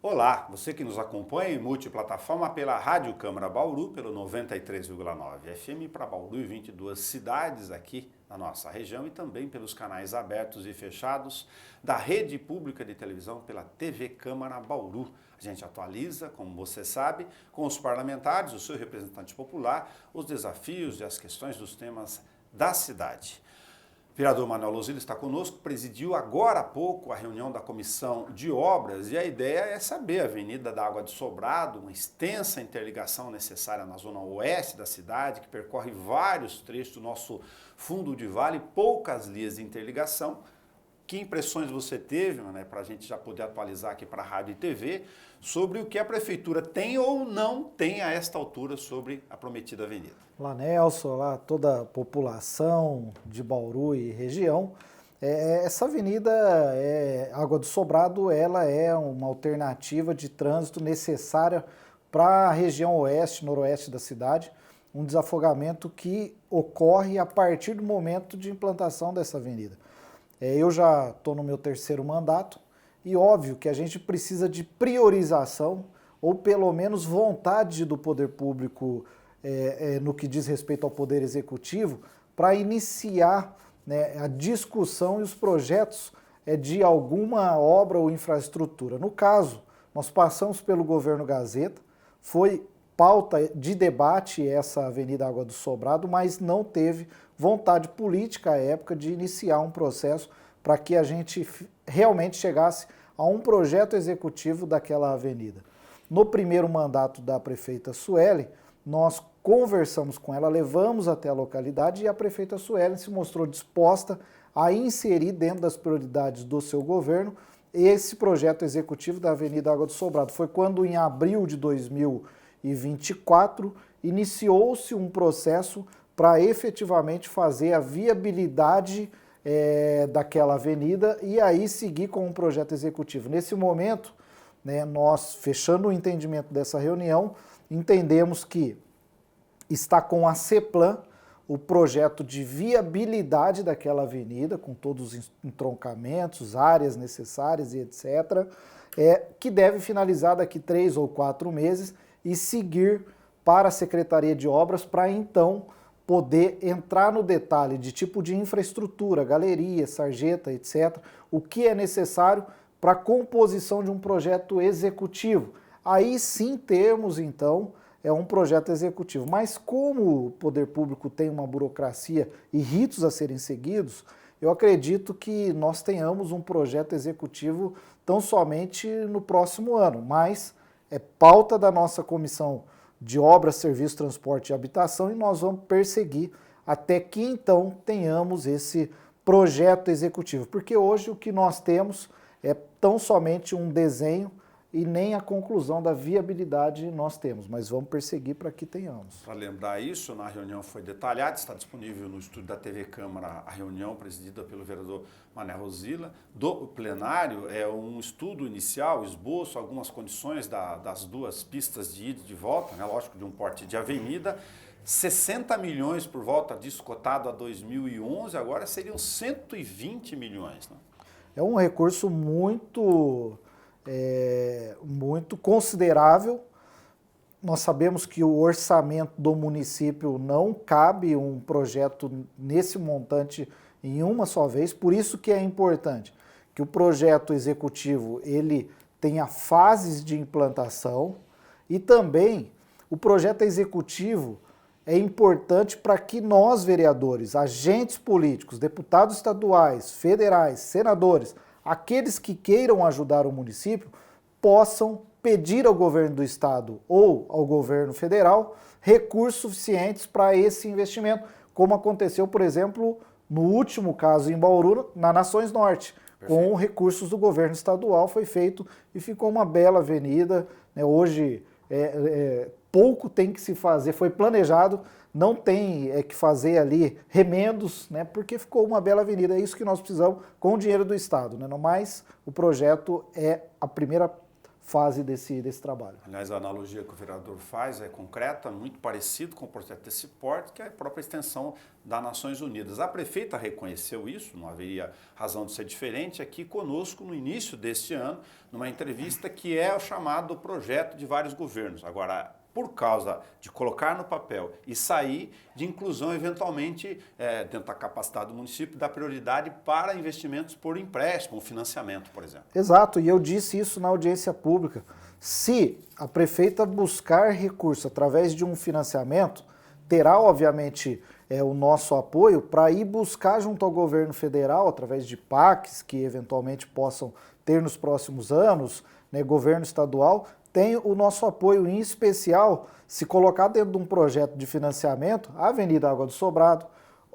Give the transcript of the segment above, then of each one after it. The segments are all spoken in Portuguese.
Olá, você que nos acompanha em multiplataforma pela Rádio Câmara Bauru, pelo 93,9 FM para Bauru e 22 cidades aqui na nossa região e também pelos canais abertos e fechados da rede pública de televisão pela TV Câmara Bauru. A gente atualiza, como você sabe, com os parlamentares, o seu representante popular, os desafios e as questões dos temas da cidade. O vereador Manuel Luzilo está conosco, presidiu agora há pouco a reunião da Comissão de Obras e a ideia é saber a Avenida da Água de Sobrado, uma extensa interligação necessária na zona oeste da cidade, que percorre vários trechos do nosso fundo de vale, poucas linhas de interligação. Que impressões você teve, né, para a gente já poder atualizar aqui para a Rádio e TV, sobre o que a Prefeitura tem ou não tem a esta altura sobre a prometida avenida? Olá, Nelson, olá toda a população de Bauru e região. Essa avenida, Água do Sobrado, ela é uma alternativa de trânsito necessária para a região oeste, noroeste da cidade, um desafogamento que ocorre a partir do momento de implantação dessa avenida. Eu já estou no meu terceiro mandato e óbvio que a gente precisa de priorização ou pelo menos vontade do poder público no que diz respeito ao poder executivo para iniciar, né, a discussão e os projetos de alguma obra ou infraestrutura. No caso, nós passamos pelo governo Gazeta, foi pauta de debate essa Avenida Água do Sobrado, mas não teve vontade política à época de iniciar um processo para que a gente realmente chegasse a um projeto executivo daquela avenida. No primeiro mandato da prefeita Sueli, nós conversamos com ela, levamos até a localidade e a prefeita Sueli se mostrou disposta a inserir dentro das prioridades do seu governo esse projeto executivo da Avenida Água do Sobrado. Foi quando, em abril de 2024, iniciou-se um processo para efetivamente fazer a viabilidade daquela avenida e aí seguir com um projeto executivo. Nesse momento, né, nós, fechando o entendimento dessa reunião, entendemos que está com a CEPLAN o projeto de viabilidade daquela avenida, com todos os entroncamentos, áreas necessárias e etc., que deve finalizar daqui 3 ou 4 meses e seguir para a Secretaria de Obras para então poder entrar no detalhe de tipo de infraestrutura, galeria, sarjeta, etc., o que é necessário para a composição de um projeto executivo. Aí sim termos, então, um projeto executivo. Mas como o poder público tem uma burocracia e ritos a serem seguidos, eu acredito que nós tenhamos um projeto executivo tão somente no próximo ano, mas é pauta da nossa Comissão de Obras, Serviços, Transporte e Habitação e nós vamos perseguir até que então tenhamos esse projeto executivo, porque hoje o que nós temos é tão somente um desenho e nem a conclusão da viabilidade nós temos, mas vamos perseguir para que tenhamos. Para lembrar isso, na reunião foi detalhado, está disponível no estúdio da TV Câmara a reunião presidida pelo vereador Manuel Luzilo. Do plenário é um estudo inicial, esboço, algumas condições das duas pistas de ida e de volta, né, lógico, de um porte de avenida, 60 milhões por volta disso, cotado a 2011, agora seriam 120 milhões. Né? É um recurso muito considerável. Nós sabemos que o orçamento do município não cabe um projeto nesse montante em uma só vez, por isso que é importante que o projeto executivo ele tenha fases de implantação e também o projeto executivo é importante para que nós, vereadores, agentes políticos, deputados estaduais, federais, senadores, aqueles que queiram ajudar o município possam pedir ao governo do estado ou ao governo federal recursos suficientes para esse investimento, como aconteceu, por exemplo, no último caso em Bauru, na Nações Norte. Perfeito. Com recursos do governo estadual foi feito e ficou uma bela avenida, né? Hoje pouco tem que se fazer, foi planejado, não tem que fazer ali remendos, né, porque ficou uma bela avenida. É isso que nós precisamos com o dinheiro do Estado. Né? Mas o projeto é a primeira fase desse trabalho. Aliás, a analogia que o vereador faz é concreta, muito parecido com o projeto desse porte, que é a própria extensão das Nações Unidas. A prefeita reconheceu isso, não haveria razão de ser diferente, aqui conosco no início deste ano, numa entrevista que é o chamado projeto de vários governos. Agora, por causa de colocar no papel e sair de inclusão, eventualmente, dentro da capacidade do município, da prioridade para investimentos por empréstimo, financiamento, por exemplo. Exato, e eu disse isso na audiência pública. Se a prefeita buscar recurso através de um financiamento, terá, obviamente, o nosso apoio para ir buscar junto ao governo federal, através de PACs que eventualmente possam ter nos próximos anos, né, governo estadual, tem o nosso apoio, em especial, se colocar dentro de um projeto de financiamento, a Avenida Água do Sobrado,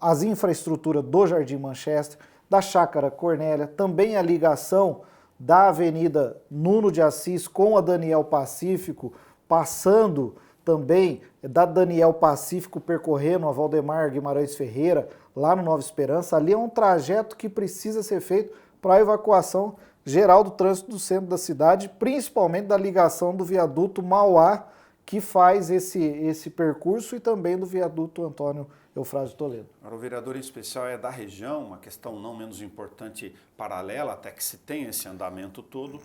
as infraestruturas do Jardim Manchester, da Chácara Cornélia, também a ligação da Avenida Nuno de Assis com a Daniel Pacífico, passando também da Daniel Pacífico, percorrendo a Valdemar Guimarães Ferreira, lá no Nova Esperança. Ali é um trajeto que precisa ser feito para a evacuação geral do trânsito do centro da cidade, principalmente da ligação do viaduto Mauá, que faz esse percurso, e também do viaduto Antônio Eufrásio Toledo. Agora, o vereador em especial é da região, uma questão não menos importante, paralela, até que se tenha esse andamento todo.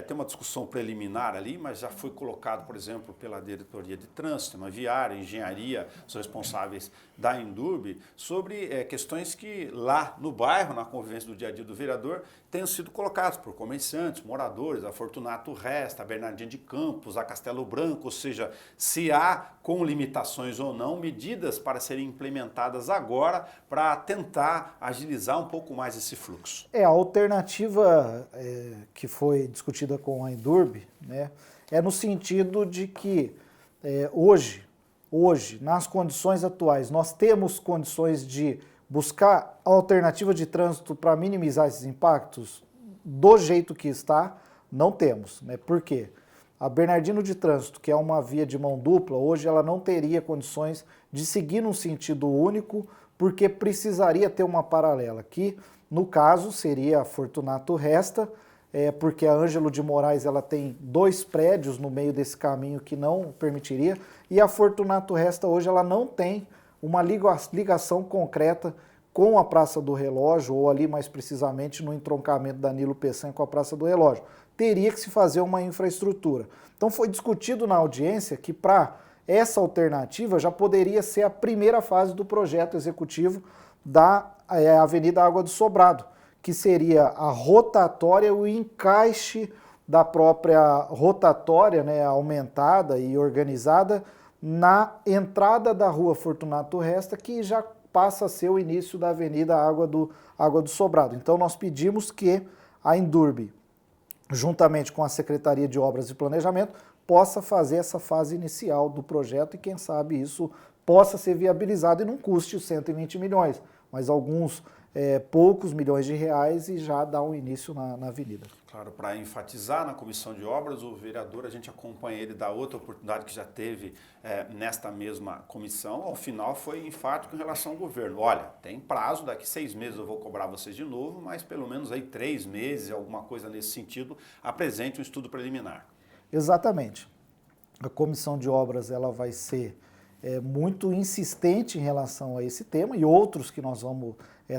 Tem uma discussão preliminar ali, mas já foi colocado, por exemplo, pela diretoria de trânsito, uma viária, engenharia, os responsáveis da Indurb, sobre questões que lá no bairro, na convivência do dia a dia do vereador, tenham sido colocados por comerciantes, moradores, a Fortunato Resta, a Bernardinha de Campos, a Castelo Branco, ou seja, se há, com limitações ou não, medidas para serem implementadas agora para tentar agilizar um pouco mais esse fluxo. A alternativa que foi discutida com a Indurb, né, é no sentido de que hoje, nas condições atuais, nós temos condições de buscar alternativa de trânsito para minimizar esses impactos. Do jeito que está, não temos, né? Por quê? A Bernardino de Trânsito, que é uma via de mão dupla, hoje ela não teria condições de seguir num sentido único, porque precisaria ter uma paralela, que no caso seria a Fortunato Resta, porque a Ângelo de Moraes ela tem 2 prédios no meio desse caminho que não permitiria, e a Fortunato Resta hoje ela não tem uma ligação concreta com a Praça do Relógio, ou ali mais precisamente no entroncamento da Nilo Peçanha com a Praça do Relógio. Teria que se fazer uma infraestrutura. Então foi discutido na audiência que para essa alternativa já poderia ser a primeira fase do projeto executivo da Avenida Água do Sobrado, que seria a rotatória, o encaixe da própria rotatória, né, aumentada e organizada na entrada da Rua Fortunato Resta, que já passa a ser o início da Avenida Água do Sobrado. Então nós pedimos que a Indurb, juntamente com a Secretaria de Obras e Planejamento, possa fazer essa fase inicial do projeto e quem sabe isso possa ser viabilizado e não custe os 120 milhões, mas alguns poucos milhões de reais e já dá um início na avenida. Claro, para enfatizar na comissão de obras, o vereador, a gente acompanha ele da outra oportunidade que já teve nesta mesma comissão, ao final foi enfático em relação ao governo. Olha, tem prazo, daqui 6 meses eu vou cobrar vocês de novo, mas pelo menos aí 3 meses, alguma coisa nesse sentido, apresente um estudo preliminar. Exatamente. A comissão de obras ela vai ser muito insistente em relação a esse tema e outros que nós vamos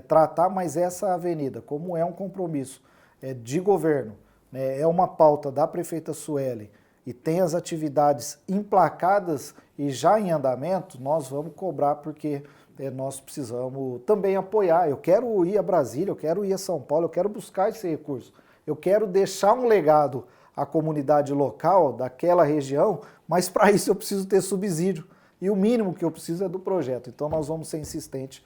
tratar, mas essa avenida, como é um compromisso de governo, né, é uma pauta da prefeita Sueli e tem as atividades emplacadas e já em andamento, nós vamos cobrar porque nós precisamos também apoiar. Eu quero ir a Brasília, eu quero ir a São Paulo, eu quero buscar esse recurso, eu quero deixar um legado à comunidade local daquela região, mas para isso eu preciso ter subsídio. E o mínimo que eu preciso é do projeto. Então nós vamos ser insistentes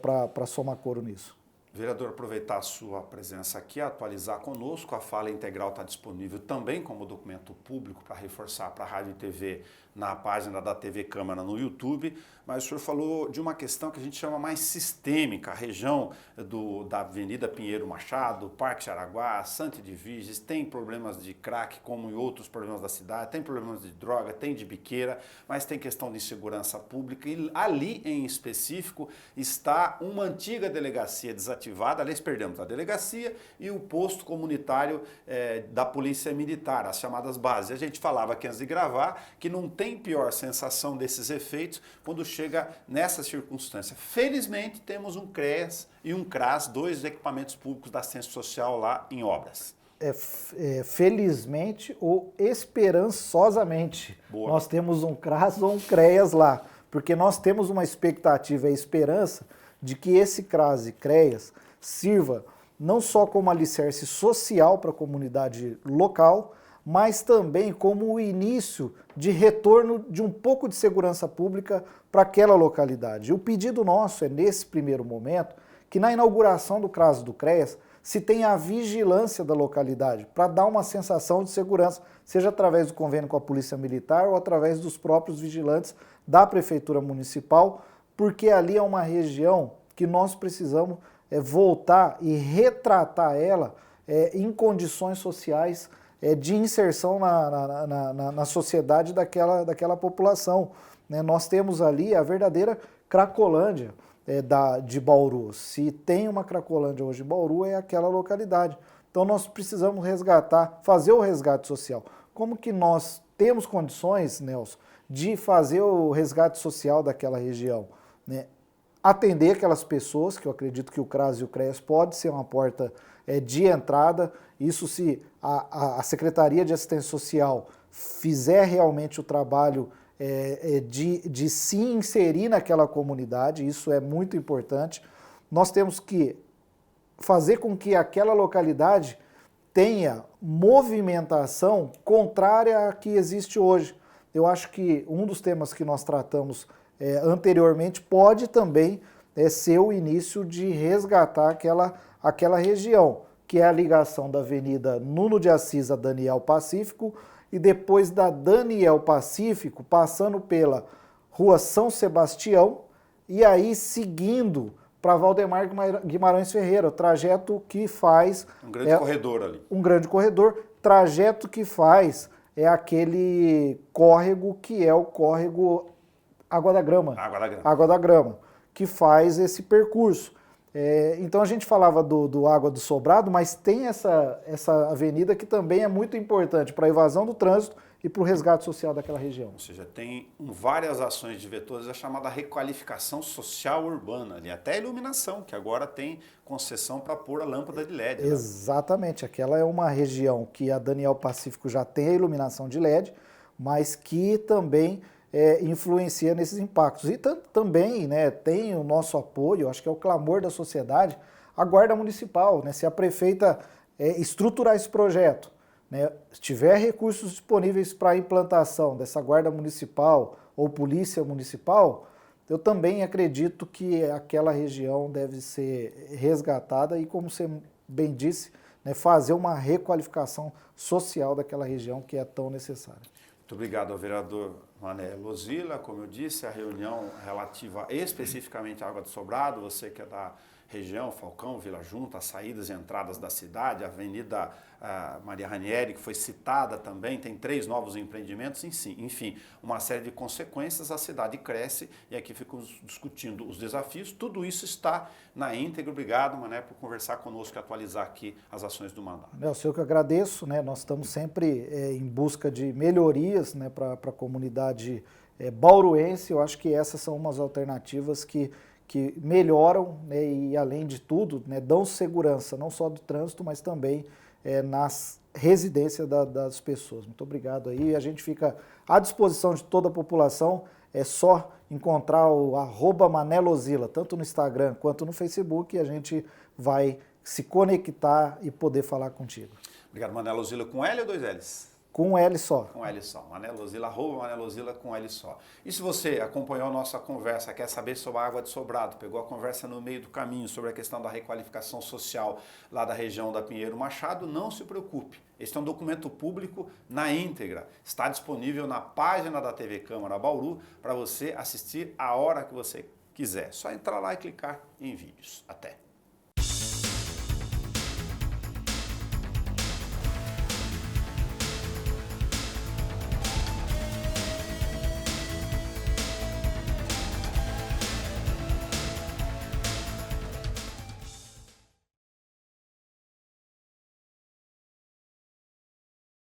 para somar coro nisso. Vereador, aproveitar a sua presença aqui, atualizar conosco. A fala integral está disponível também como documento público para reforçar para a Rádio e TV na página da TV Câmara no YouTube, mas o senhor falou de uma questão que a gente chama mais sistêmica, a região da Avenida Pinheiro Machado, Parque Jaraguá, Santa Edviges, tem problemas de crack como em outros problemas da cidade, tem problemas de droga, tem de biqueira, mas tem questão de insegurança pública e ali em específico está uma antiga delegacia desativada desativada, aliás, perdemos a delegacia e o posto comunitário da Polícia Militar, as chamadas bases. A gente falava aqui antes de gravar que não tem pior sensação desses efeitos quando chega nessa circunstância. Felizmente, temos um CREAS e um CRAS, 2 equipamentos públicos da assistência social lá em obras. Felizmente ou esperançosamente, Boa. Nós temos um CRAS ou um CREAS lá, porque nós temos uma expectativa e esperança de que esse CRAS e CREAS sirva não só como alicerce social para a comunidade local, mas também como o início de retorno de um pouco de segurança pública para aquela localidade. E o pedido nosso é, nesse primeiro momento, que na inauguração do CRAS e do CREAS se tenha a vigilância da localidade, para dar uma sensação de segurança, seja através do convênio com a Polícia Militar ou através dos próprios vigilantes da Prefeitura Municipal, porque ali é uma região que nós precisamos voltar e retratar ela em condições sociais de inserção na sociedade daquela população. Nós temos ali a verdadeira Cracolândia de Bauru. Se tem uma Cracolândia hoje em Bauru, é aquela localidade. Então nós precisamos resgatar, fazer o resgate social. Como que nós temos condições, Nelson, de fazer o resgate social daquela região? Atender aquelas pessoas, que eu acredito que o CRAS e o CREAS pode ser uma porta de entrada. Isso se a Secretaria de Assistência Social fizer realmente o trabalho de se inserir naquela comunidade, isso é muito importante. Nós temos que fazer com que aquela localidade tenha movimentação contrária à que existe hoje. Eu acho que um dos temas que nós tratamos anteriormente pode também ser o início de resgatar aquela região, que é a ligação da Avenida Nuno de Assis a Daniel Pacífico, e depois da Daniel Pacífico, passando pela Rua São Sebastião, e aí seguindo para Valdemar Guimarães Ferreira, o trajeto que faz... Um grande corredor ali. Um grande corredor, trajeto que faz aquele córrego que é o córrego Água da Grama. Água da Grama, que faz esse percurso. Então a gente falava do Água do Sobrado, mas tem essa avenida que também é muito importante para a evasão do trânsito e para o resgate social daquela região. Ou seja, tem várias ações de vetores, a chamada requalificação social urbana, ali, até a iluminação, que agora tem concessão para pôr a lâmpada de LED. Exatamente, aquela é uma região que a Daniel Pacífico já tem a iluminação de LED, mas que também influencia nesses impactos. E também tem o nosso apoio, acho que é o clamor da sociedade, a Guarda Municipal. Se a prefeita estruturar esse projeto, se tiver recursos disponíveis para a implantação dessa Guarda Municipal ou Polícia Municipal, eu também acredito que aquela região deve ser resgatada e, como você bem disse, fazer uma requalificação social daquela região que é tão necessária. Muito obrigado ao vereador Mané Lozila. Como eu disse, a reunião relativa especificamente à Água do Sobrado, você que é da região, Falcão, Vila Junta, as saídas e entradas da cidade, a Avenida Maria Ranieri, que foi citada também, tem 3 novos empreendimentos, enfim, uma série de consequências, a cidade cresce e aqui ficamos discutindo os desafios, tudo isso está na íntegra. Obrigado, Mané, por conversar conosco e atualizar aqui as ações do mandato. Eu que agradeço, nós estamos sempre em busca de melhorias para a comunidade bauruense. Eu acho que essas são umas alternativas que melhoram e, além de tudo, dão segurança, não só do trânsito, mas também nas residências das pessoas. Muito obrigado aí. A gente fica à disposição de toda a população. É só encontrar o @ManéLozila, tanto no Instagram quanto no Facebook, e a gente vai se conectar e poder falar contigo. Obrigado, Mané Lozila, com L ou 2 L's? Com um L só. Com L só. Mané Lozila, @Mané Lozila com L só. E se você acompanhou a nossa conversa, quer saber sobre a Água de Sobrado, pegou a conversa no meio do caminho sobre a questão da requalificação social lá da região da Pinheiro Machado, não se preocupe. Este é um documento público na íntegra. Está disponível na página da TV Câmara Bauru para você assistir a hora que você quiser. Só entrar lá e clicar em vídeos. Até!